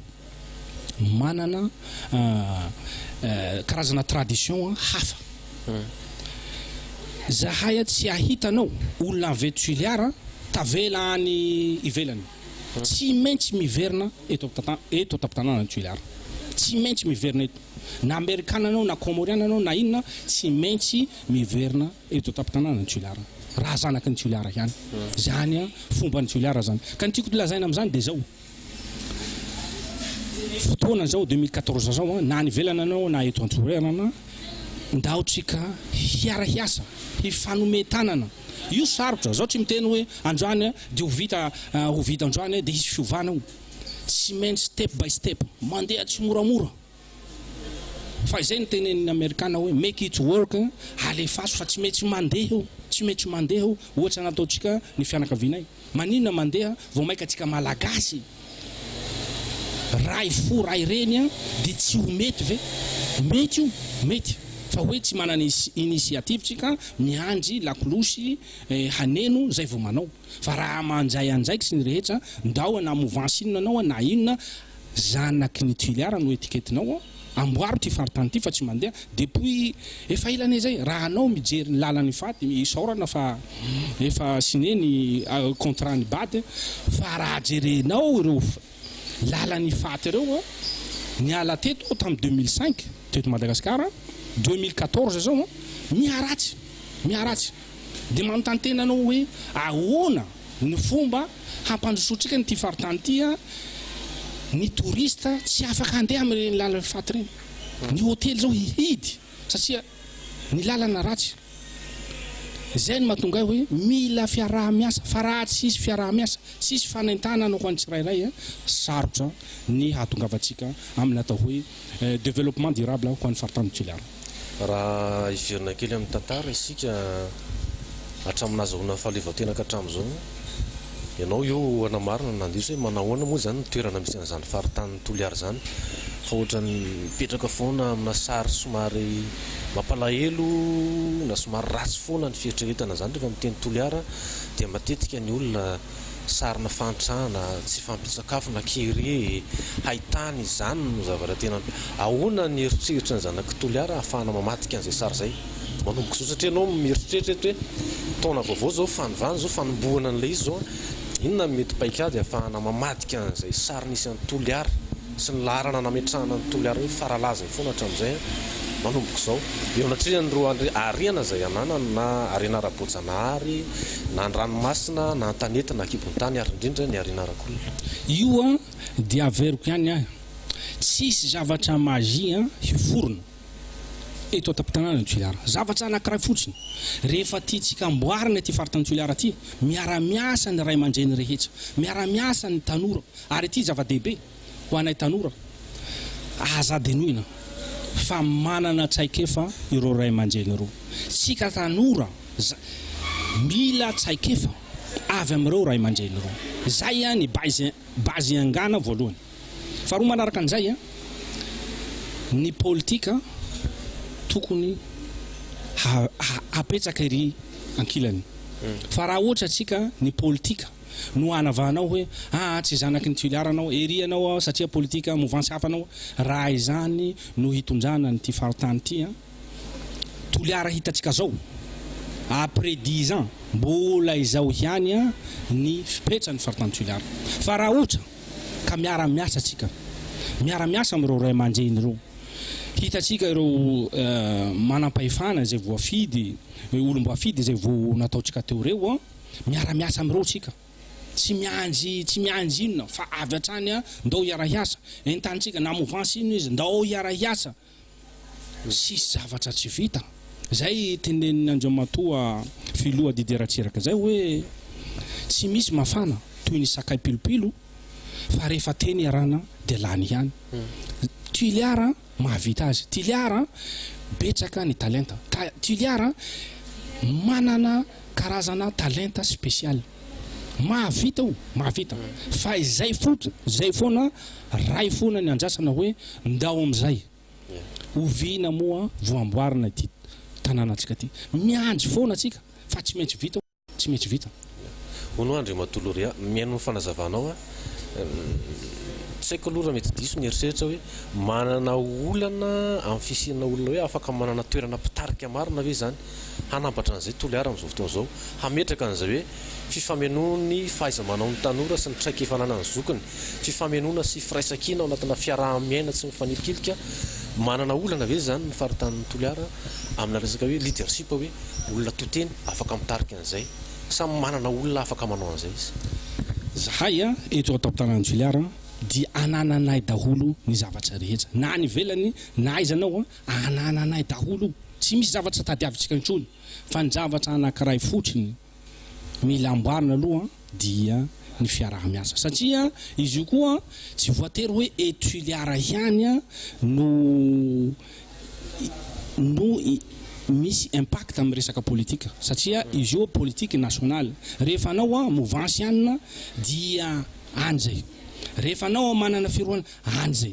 manana karazana tradition hafa zahay tsy ahitanao olona avy eto toliara tavela any ivelany tsy maintsy miverina eto taptanana ny toliara tsy maintsy miverina eto na amerikana anao na comoriana anao na inona tsy maintsy miverina eto taptanana ny toliara raha zanaky ny toliara ihany zany fomba ny toliara zany ka ny tiako lazaina am'zany de zao fotoana zao 2014 zao na ny velana anao na eto antsoerana ndaotsika hiara hiasa hifanometanana io sarotra zao tsy miteny hoe androany de ho vita androany de hisy fiovana io tsy maintsy step by step mandeha tsy moramora fa izay ny tenen'ny amerikana hoe make it work alefaso fa tsy maintsy mandeha io ohatra nataotsika ny fianakavinay maninona mandeha vao maika atsika malagasy ray fo ray reny de tsy ho mety ve mety io mety fa hoe tsy manana initiative tsika miandry lakolosy haneno zay vao manao fa raha manjay andraiky sy ny rehetra ndao na mouvance inona anao na inona zanaky ny toliara no etiketinao amboaro ty faritany ty fa tsy mandeha depuis efa ilany zay raha anao mijery ny lalany faty isaorana fa efa sineny contrat ny bady fa raha jerenao ireo lalany faty reo niala teto tam 2005 teto Madagasikara 2014 zao miaratsy de manontantena anao hoe ahoana ny fomba hampandrosotrika ny ty faritany ty ny touriste tsy afaka andeha amin'ny lalany faty regny ny hôtely zao hihidy satria ny lalana ratsy zay ny mahatonga hoe mila fiaraha-miasa fa raha tsisy fiaraha-miasa tsisy fanaintana anao ho an'ny tsirairay sarotra ny hahatongavantsika amin'ny atao hoe développement durable ho an'ny faritany toliara
raha iverina kely amin'ny tantara isika hatraminazahoana fahaleovan-tena ka hatramin'izao ianao io anamarina nandiso hoe manahoana moa zany toerana misy an'izany faritany toliara zany fa ohatra ny mipetraka foana amina sary somary mampalahelo na somary ratsy foana ny fieritreretana zany rehefa miteny toliara dia matetika ny olona sarina fantrana tsy fampitsakafo na kere haitany zany no zavatra tena ahoana ny eritreritra ny zanaky toliara ahafahana mamatika an'izay sary zay manomboka zao satria anao mieritreritra hoe taona vaovao zao fanovana zao fanombohana an'ilay izy zao inona mety paikady ahafahana mamadika an'izay sary nisy an'ny toliara sy ny laharana nametrahana ny toliara hoe faralazany foana hatramin'izay manomboka zao eo anatrehany ro ariana zay anana na arena ara-bojanahary na ny ranomasina na antanety na akibon-tany ary indrindra ny arena ara-kolona
io dia averiko ihany tsisy zavatra magia hiforona eto taptanana ny toliara zavatra anankiray fotsiny rehefa tiatsika amboarina ty faritany toliara ty miara-miasa ny ray aman-dreny rehetra miara-miasa ny tanora ary ty zava-dehibe ho anay tanora azadenoina fa manana tsaikefa ireo ray aman-dreny ireo tsika tanora mila tsaikefa avy amin'ireo ray aman-dreny ireo zay ny bazy angana voalohany fa roa manaraka an'izay ny politika tokony apetraka iry ankilany fa raha ohatra atsika ny politika no anavahanao hoe tsy zanaky ny tiliara anao ery anao satria politika mouvance hafa anao raha izany no hitondrana ny ty faritany ty toliara hitatsika zao après 10 ans mbola izao ihany ny fipetra ny faritany toliara fa raha ohatra ka miara-miasa atsika miara-miasa amin'ireo ray aman-dreny ireo hitatsika ireo manam-pahefana zay voafidy olombo afidy zay vo nataotsika teo reo miara-miasa amin'ireo tsika tsy mianjy inona fa avy hatrany ndao hiara-hiasa entantsika na mouvance ino izy ndao hiara-hiasa sisy zavatra tsy vita zay teneniny Andriamatoa filoha Didier Ratsiraka zay hoe tsy misy mafana toy ny sakay pilopilo fa rehefa teny arana dia lany ihany tiliara mahavita azy tiliara betsaka ny talenta tiliara manana karazana talenta spécial mahavita mahavita fa izay foana ray foana ny andrasana hoe ndao am'izay ovina moa voamboarina ty tanàna atsika ty miandry foana atsika fa tsy maintsy vita
hono Andriamatoa Loria miaino fanazavanao tsy haiko aloha raha mety diso ny eritreritra hoe manana olana amin'ny fisina olona hoe afaka manana toerana pitarika marina ve zany hanambatra an'izay toliara amin'izao fotoana zao hametraka an'izay hoe fifamenoany fahaiza-manao ny tanora sy ny traikefanana ny zokiny fifamenoana sy firaisan-kina ao anatina fiaraha-miaina tsy mifanilokilika manana olana ve zany ny faritan'ny toliara amina resaka hoe leadership hoe olona toteny afaka mitarika an'izay samy manana olona afaka manao an'izay izy
zahay eto atao-tanàny toliara dia anananay daholo ny zavatra rehetra na ny velany na aizanao anananay daholo tsy misy zavatra tadiavitsika intsony fa ny zavatra anankiray fotsiny mila amboarina aloha dia ny fiaraha-miasa satria izy io koa tsy voatery hoe etuliara ihany no misy impact amin'ny resaka politika satria izy io politique nationale rehefa anao mouvance ihany dia anjay rehefa anao manana firoana anjay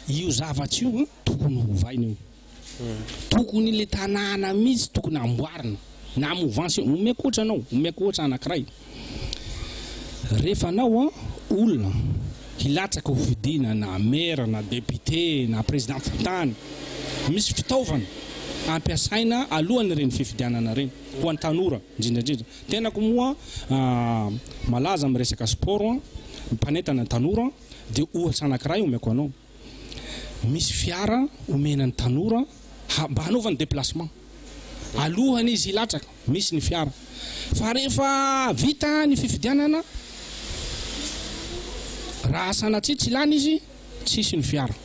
io zavatra io tokony hovaina io tokony le tanàna mihitsy tokony amboarina na mouvance omeko oatra anankiray rehefa anao olona hilatsaka ho fidina na maire na député na président fotany misy fitaovana ampiasaina alohan'ny reny fifidianana reny ho an'ny tanora indrindrandrindra tenako moa malaza amin'ny resaka sport mpanentana ny tanora dia ohatra anankiray omeko anao misy fiara omena ny tanora mba hanaovany déplacement alohany izy hilatraka misy ny fiara fa rehefa vita ny fifidianana raha sanatsy tsy lany izy tsisy ny fiara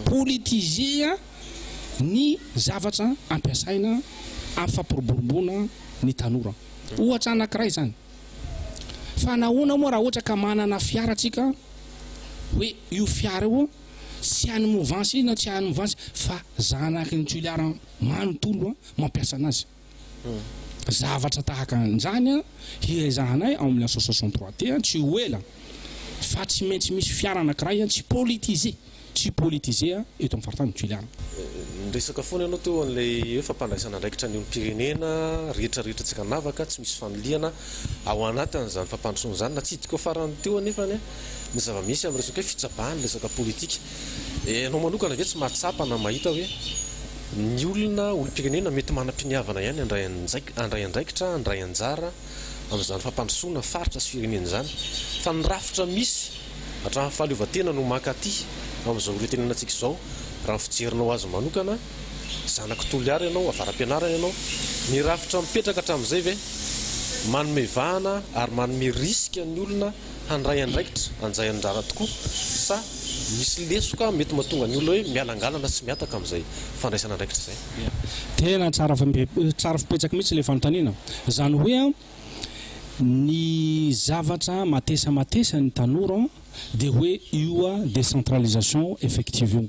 politisea ny zavatra ampiasaina amin'ny fampiroborombona ny tanora ohatra anankiray zany fa nahoana moa raha ohatra ka manana fiara atsika hoe io fiara io tsy any mouvance ina tsy any mouvance fa zanaky ny toliara manontolo mampiasa anazy zavatra tahaka an'izany hiaizahanay ao amin'ny 63 ty tsy hoela fa tsy maintsy misy fiara anankiray tsy politisé eto amin'ny faritany toliara
resaka foana ianao teo an'ilay hoe fampandraisana andraikitra ny olom-pirenena rehetrarehetra tsika navaka tsy misy fanoliana ao anatin'izany fampandrosoana zany na tsidika farany teo anefany ny zava-misy amin'ny resaka hoe fitsapahany resaka politika anao manokana ve tsy mahatsapa na mahita hoe ny olona olom-pirenena mety manam-piniavana ihany andray andraikitra andray anjara amin'izany fampandrosoana faritra sy firenena zany fa ny rafitra misy hatramin'ny fahaleovan-tena no makaty amin'izao retenenantsika izao raha fijerinao azy manokana zanaky toliara ianao avaram-pianarana ianao ny rafitra mipetraka hatramin'izay ve manome vahana ary manome riska ny olona handray andraikitra anjay anjara tokoa sa misy lesoka mety mahatonga ny olona hoe mialangalana sy miataka amin'izay fandraisana andraikitra zay
tena tsara fipetraka mihitsy le fanontaniana zany hoe ny zavatra matesa ny tanora dia hoe io décentralisation effective io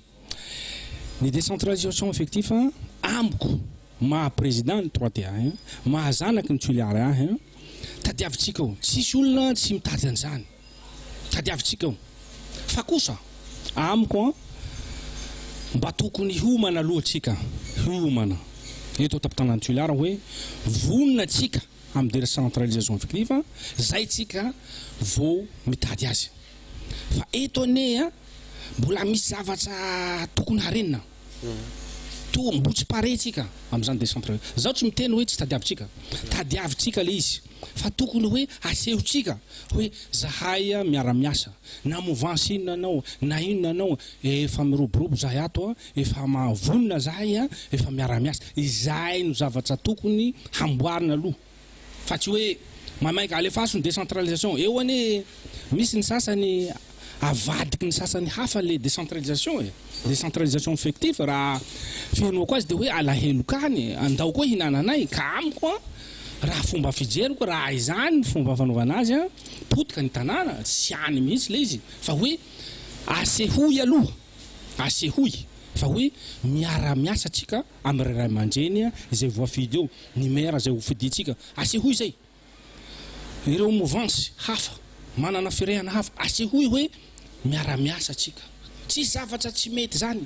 ny décentralisation effective amiko maha président ny 3TA maha zanaky ny toliara tadiavitsika io tsisy olona tsy mitady an'izany tadiavitsika io fa kosa amiko mba tokony hiomana aloha atsika hiomana eto tapitana ny toliara hoe vonina atsika amin'ny décentralisation effective zay tsika vao mitady azy fa eto ane mbola misy zavatra tokony harenina to mbotsy pare tsika amin'izany décentralisation zao tsy miteny hoe tsy tadiavintsika tadiavintsika le izy fa tokony hoe asehontsika hoe zahay miara-miasa na mouvance inona anao na inona anao efa miroborobo zahay ato efa mavonina zahay efa miara-miasa izay no zavatra tokony hamboarina aloha fa tsy hoe mamaika alefaso ny décentralisation eo ane misy ny sasany avadiky ny sasany hafa le décentralisation décentralisation effective raha fihenoako azy de hoe alahelo kany andao koa hinananay ka amiko raha fomba fijeriko raha izany ny fomba fanaovana azy potika ny tanàna tsy any mihitsy le izy fa hoe asehoy aloha asehoy fa hoe miara-miasa tsika amin'ny ray aman-dreny izay voafidy eo numéra zay hofiditsika asehoy zay ireo mouvance hafa manana firehana hafa asehoy hoe miara-miasa tsika tsy zavatra tsy mety zany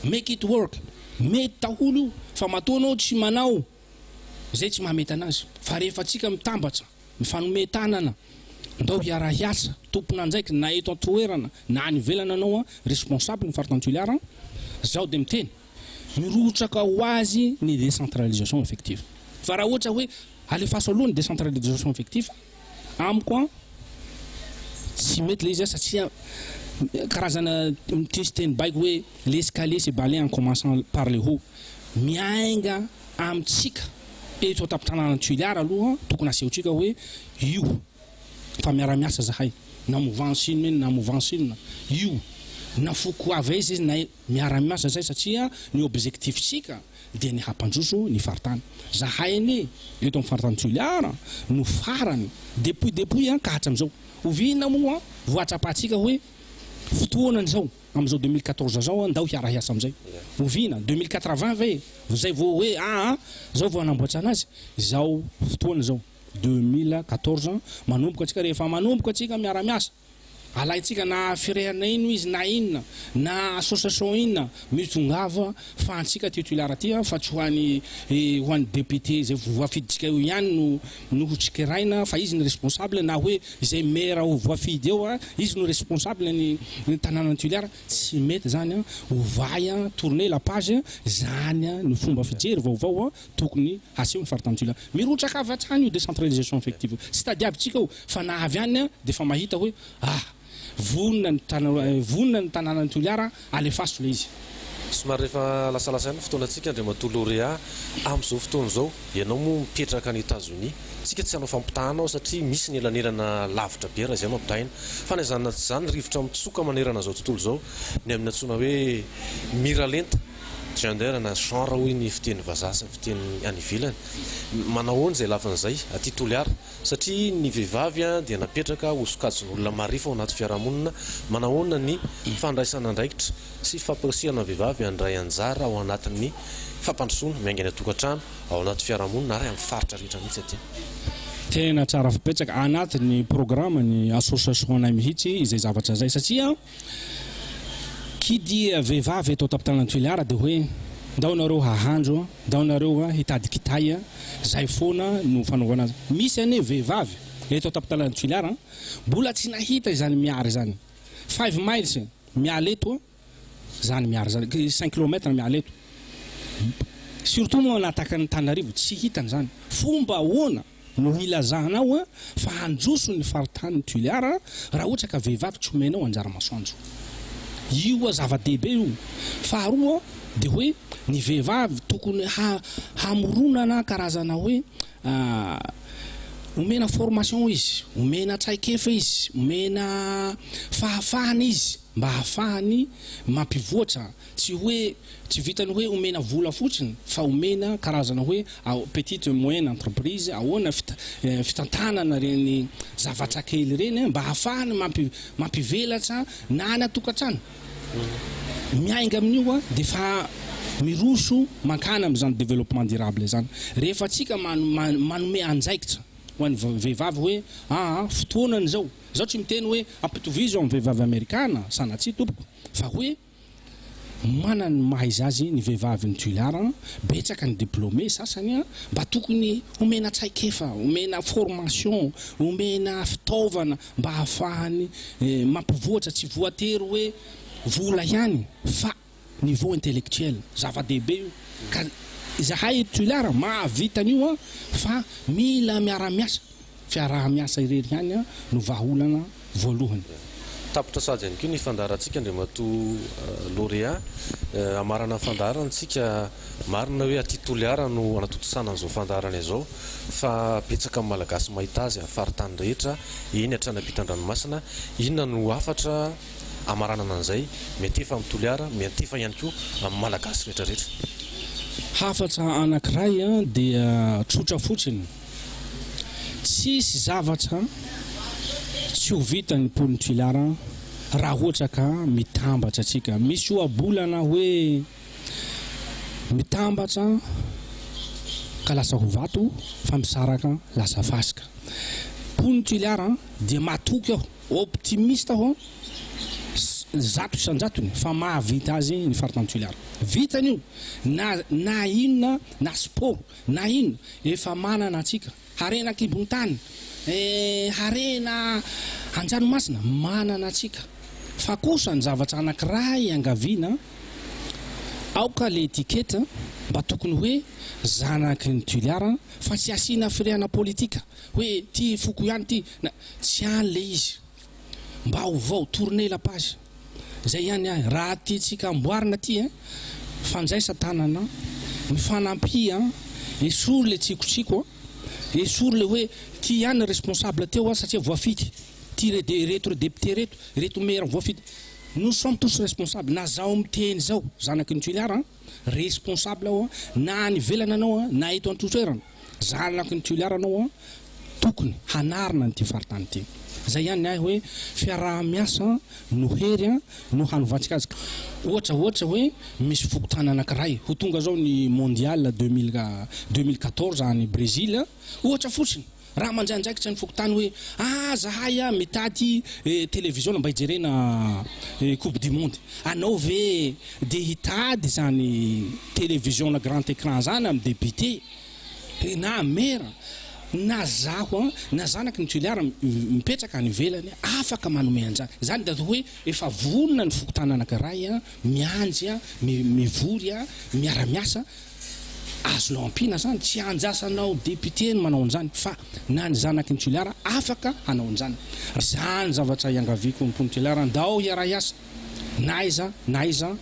make it work mety daholo io fa matoanao tsy manao zay tsy mahamety anazy fa rehefa tsika mitambatra mifanometanana ndao hiara-hiasa tompona anjaiky na eto antoerana na any ivelana anao responsable ny fartantuliara zao de miteny mirotsaka ho azy ny décentralisation effective fa raha ohatra hoe alefaso aloha ny décentralisation effective amiko tsy mety le izy satria karazana miteny baiko hoe l'escalier c'est balai en commençant par le haut miainga amitsika eto tapitranana tuiliara aloha tokony asehontsika hoe io fa miara-miasa zahay na mouvance inona na mouvance inona io na foko avy izy na miara-miasa zay satria ny objectif sika de ny hampandroso ny faritany zahay ane eto amin'ny faritany tuiliara no farany depuis ka hatram'izao ovina moa voatrapatsika hoe fotoanany zao am'izao 2014 zao ndao hiara-hiasa am'izay ovina 2080 ve zay vao hoe zao vao anamboatra anazy zao fotoana zao 2014 manomboka atsika rehefa manomboka atsika miara-miasa alaitsika na firehana ino izy na inona na association inona mitongava fa antsika tituliara ty fa tsy hoan'ny député zay voafiditsika eo ihany no tsikeraina fa izy ny responsable na hoe zay maire voafidy eo izy no responsable ny tanàna tituliara tsy mety zany ovay tourner la page zany ny fomba fijery vaovao tokony aseho ny faritany tituliara mirotraka avy hatrany io décentralisation effective tsy tadiavintsika io fa nahavy any de fa mahita hoe vonina ny tanàna ny tituliara alefaso le izy
somary rehefa lasalasaina fotoana atsika andre matolorea am'izao fotoana zao ianao moa mipetraka any États-Unis tsika tsy hanao fampitanao satria misy ny elanerana lavitra be raha zay mampitahina fa na zany zany rivotra mitsoka manerana zao tontolo zao ny amin'ny antsona hoe miralenta gender na genre hoy ny fiteny vazasa fiteny any ivelany manahoany zay lafan'izay aty toliara satria ny vehivavy dia napetraka hosokajin'olona marifa ao anaty fiarahamonina manahoana ny fandraisana andraikitra sy fampirisiana vehivavy andray anjara ao anatin'ny fampandrosoana miaingany atokantrano ao anaty fiarahamonina ary amin'ny faritra rehetra mihitsy aty
tena tsara fipetraka anatin'ny programme ny association anay mihitsy izay zavatra zay satria kidy vehivavy eto tapitana tuiliara de hoe ndao nareo hahandro ndao nareo hitady kitay zay foana no fanaovana azy misy ane vehivavy eto tapitana tuiliara mbola tsy nahita izany miary zany 5 miles mialeto zany miary zany 5 km mialeto surtout mo nataka ny Tanarivo tsy hitany zany fomba ahoana no ilazanao fa handroso ny faritany tuiliara raha ohatra ka vehivavy tsy omenao anjara masoandro io zava-dehibe io faharoa de hoe ny vehivavy tokony hamoronana karazana hoe omena formation izy omena traikefa izy omena fahafahana izy mba hafahany mampivoatra tsy hoe tsy vitany hoe omena vola fotsiny fa omena karazana hoe petite moyenne entreprise ahoana fitantanana reny zavatra kely reny mba hafahany mampivelatra na natokantrano miainga amin'io de fa miroso mankana am'izany développement durable zany rehefa tsika manome anjaikitra ho an'ny vehivavy hoe fotoanany zao tsy miteny hoe ampitovizo amin'ny vehivavy amerikana sanatsy tompoko fa hoe manana ny mahaizazy ny vehivavy ny tuilara betsaka ny diplôme sasany a mba tokony omena tsaikefa omena formation omena fitaovana mba hahafahany mampivoatra tsy voatery hoe vola ihany fa niveau intellectuel zava-dehibe io ka zahay tuilara mahavitan'io a fa mila miara-miasa fiaraha-miasa irery ihany a no vahaolana voalohany.
Tapitra sady ihany koa ny fandarantsika Andriamatoa lauréat amarana fandarantsika marina hoe aty Toliara no anatotosana an'izao fandarana izao fa betsaka amin'ny malagasy mahita azy faritany rehetra eny Antranampitan-dranomasina inona no afatra amarana an'izay mety efa amin'ny Toliara mety efa ihany koa amin'ny malagasy rehetrarehetra.
Hafatra anankiray dia tsotra fotsiny tsisy zavatra tsy ho vitany pony tuilara raha ohatra ka mitambatra atsika misy ohabolana hoe mitambatra ka lasa ho vato fa misaraka lasa fasika pony tuilara dia matoky aho optimiste aho zato isanjatony fa mahavita azy ny faritany tuilara vitany io na inona na sport na inona efa manana atsika harena kibony tany harena andranomasina manana atsika fa kosa ny zavatra anankiray angaviana aoka le etiketa mba tokony hoe zanaky ny tuilara fa tsy asiana firehana politika hoe ty foko ihany ty tsy any le izy mba ho vao tourner la page zay ihany raha tytsika amboarina ty fanjaisa tanana mifanampia esory le tsikotsiko esory le hoe ty ihany responsable teo satria voafity ty reto député reto maire voafity nous sommes tous responsables na zao miteny zao zanaky ny tuilara responsable ao na ny velana anao na eto an-totoerana zanaky ny tuilara anao tokony hanarina ny ty faritany ty zay ihany ahy hoe fiaraha-miasa no hery no hanovantsika azy ohatra hoe misy fokotana anankiray ho tonga zao ny mondial 2014 any Brésil ohatra fotsiny raha manjanjaikitra ny fokotany hoe zahay mitady télévision mba hijerena coupe du monde anao ve de hitady zany télévision na grand écran zany amin'ny député na maire na zaho na zanaky ny tuilara mipetraka any velany afaka manome anjany zany da hoe efa vonona ny fokotana anankiray mianjy mivory miara-miasa azo lampina zany tsy anjasanao député manao an'izany fa na ny zanaky ny tuilara afaka hanao an'izany zany zavatra iangaviko ny pony tuilara ndao hiara-iasa na iza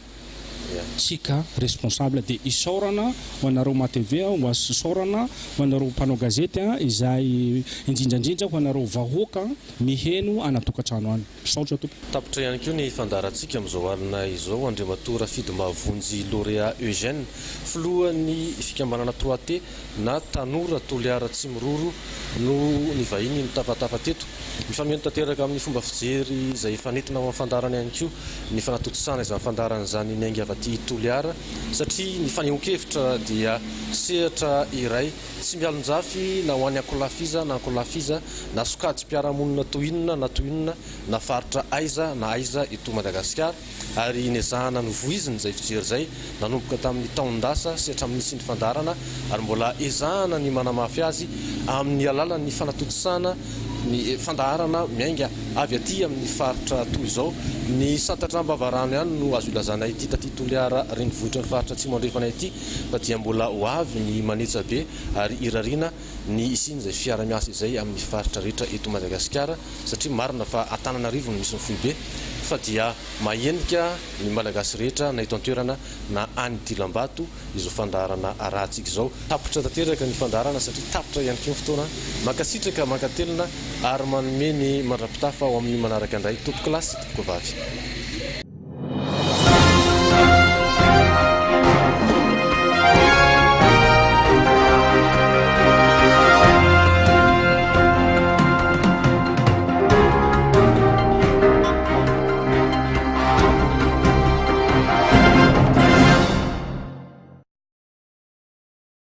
tsika responsable de isaorana ho anareo matv ho isaorana ho anareo mpanao gazety izay indrindrandrindra ho anareo vahoaka miheno anatokatrano any saotra tompo.
Tapitra ihany koa ny fandarantsika amin'izao alina izao Andriamatoa Rafidy Mavonjy lauréat Eugène filohan'ny fikambanana 3T na tanora Toliara Tsimiroro no ny vahiny mitapatapa teto mifameno tanteraka amin'ny fomba fijery izay fanentina amin'ny fandarana ihany koa ny fanatotosana izany fandarana zany ny aingy avaty Toliara satria ny fanehonkevitra dia sehatra iray tsy mialonjafy na ho any akolafiza na akolafiza na sokajy mpiaramonina toinona na toinona na faritra aiza na aiza eto Madagasikara ary nezahana ny voiziny zay fijery zay nanomboka tamin'ny taondasa sehatra amin'ny nisy ny fandarana ary mbola ezahana ny manamafy azy amin'ny alalan'ny fanatotosana ny fandarana miainga avy aty amin'ny faritra toy izao ny Santatrambavaranno ihany no azo ilazana ity taty Toliara renivohitra ny faritra tsy mandrefana ity fa dia mbola ho avy ny manetsa be ary irariana ny isiny zay fiara-miasa izay amin'ny faritra rehetra eto Madagasikara satria marina fa Antananarivo no misy ny fony be fa dia mahenika ny malagasy rehetra na eto an-toerana na any Dilambato izo fandarana arahantsika izao tapitra tanteraka ny fandarana satria tapitra ihany koa fotoana makasitraka makatelina ary manome ny mandrapitafa ao amin'ny manaraka indray tompoko lasy tompoko vavy.